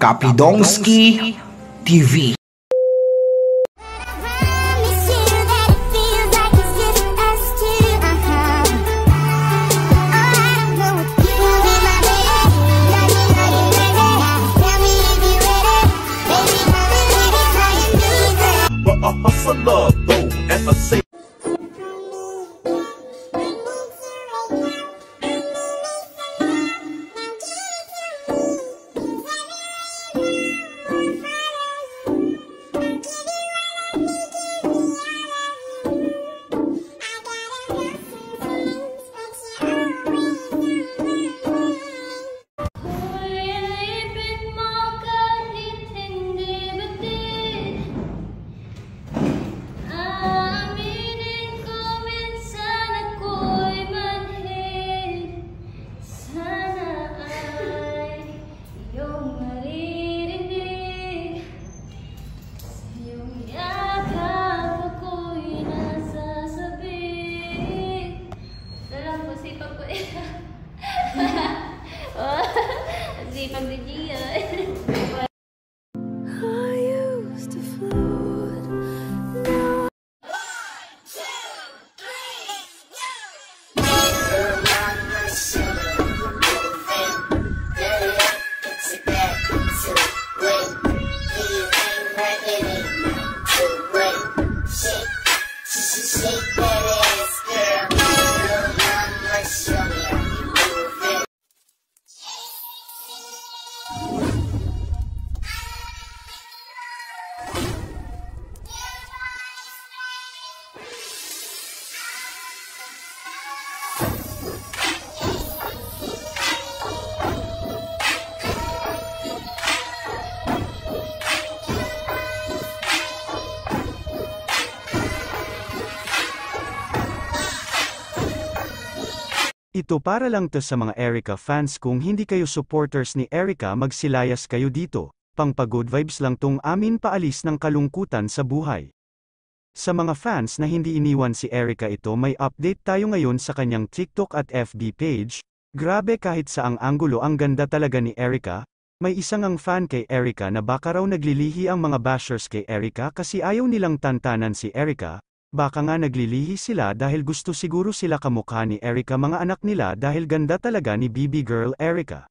Kapidongski TV. Hustler though, and I say Sipag ni Gia. Ito para lang to sa mga Erica fans. Kung hindi kayo supporters ni Erica, magsilayas kayo dito. Pang good vibes lang tong amin paalis ng kalungkutan sa buhay. Sa mga fans na hindi iniwan si Erica, ito may update tayo ngayon sa kanyang TikTok at FB page. Grabe, kahit saang anggulo ang ganda talaga ni Erica. May isang ang fan kay Erica na baka raw naglilihi ang mga bashers kay Erica kasi ayaw nilang tantanan si Erica. Baka nga naglilihi sila dahil gusto siguro sila kamukha ni Erica, mga anak nila, dahil ganda talaga ni BB Girl Erica.